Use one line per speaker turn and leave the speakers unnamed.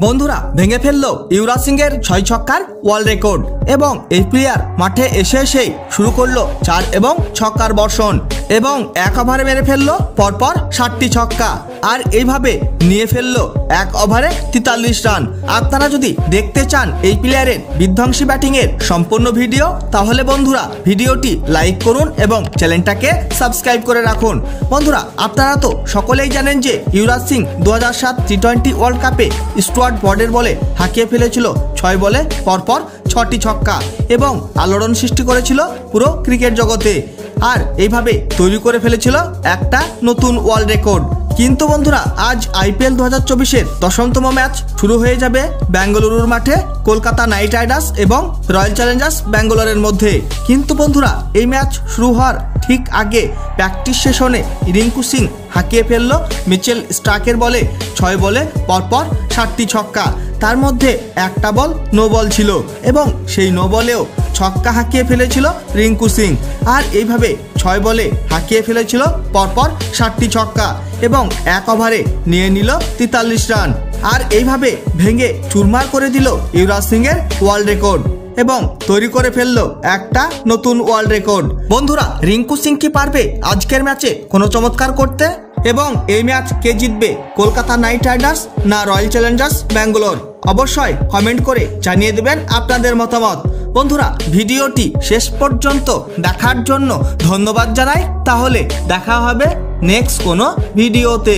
বন্ধুরা ভেঙে ফেললো ইউবরাজ সিং এর 6 ছক্কার ওয়ার্ল্ড রেকর্ড এবং এই প্লেয়ার মাঠে এসেই শুরু করলো 4 এবং ছক্কার বর্ষণ এবং এক ওভারে মেরে ফেললো পরপর 60টি ছক্কা আর এইভাবে নিয়ে ফেললো এক ওভারে 43 রান। আপনারা যদি দেখতে চান এই প্লেয়ারের বিধ্বংসী ব্যাটিং এর সম্পূর্ণ ভিডিও তাহলে বন্ধুরা ভিডিওটি লাইক করুন এবং চ্যানেলটাকে সাবস্ক্রাইব করে রাখুন। বন্ধুরা আপনারা তো সকলেই জানেন যে ইউবরাজ সিং 2007 টি20 ওয়ার্ল্ড কাপে স্টুয়ার্ট ব্রডের বলে হাঁকিয়ে ফেলেছিল 6 বলে পরপর 6টি ছক্কা এবং আলোড়ন সৃষ্টি করেছিল পুরো ক্রিকেট জগতে আর এইভাবে তৈরি করে ফেলেছিল একটা নতুন ওয়ার্ল্ড রেকর্ড। কিন্তু বন্ধুরা আজ আইপিএল 2024-এর 10তম ম্যাচ শুরু হয়ে যাবে বেঙ্গালুরুর মাঠে কলকাতা নাইট রাইডার্স এবং রয়্যাল চ্যালেঞ্জার্স ব্যাঙ্গালোরের মধ্যে। কিন্তু বন্ধুরা এই ম্যাচ শুরু হওয়ার ঠিক আগে প্র্যাকটিস সেশনে রিঙ্কু সিং হাঁকিয়ে ফেলল মিচেল স্টার্কের বলে 6 বলে পরপর 60টি ছক্কা। তার মধ্যে একটা বল নো বল ছিল এবং সেই নো বলেও ছক্কা হাঁকিয়ে ফেলেছিল রিঙ্কু সিং আর এইভাবে 6 বলে হাঁকিয়ে ফেলেছিল পরপর 60টি ছক্কা এবং এক ওভারে নিয়ে নিল 43 রান আর এইভাবে ভেঙে চুরমার করে দিল ইউবরাজ সিং এর ওয়ার্ল্ড রেকর্ড এবং তৈরি করে ফেললো একটা নতুন ওয়ার্ল্ড রেকর্ড। বন্ধুরা রিঙ্কু সিং কি পারবে আজকের ম্যাচে কোনো চমৎকার করতে এবং এই ম্যাচ কে জিতবে কলকাতা নাইট রাইডার্স না রয়্যাল চ্যালেঞ্জার্স ব্যাঙ্গালোর? অবশ্যই কমেন্ট করে জানিয়ে দেবেন আপনাদের মতামত। বন্ধুরা ভিডিওটি শেষ পর্যন্ত দেখার জন্য ধন্যবাদ জানাই। তাহলে দেখা হবে নেক্সট কোনো ভিডিওতে।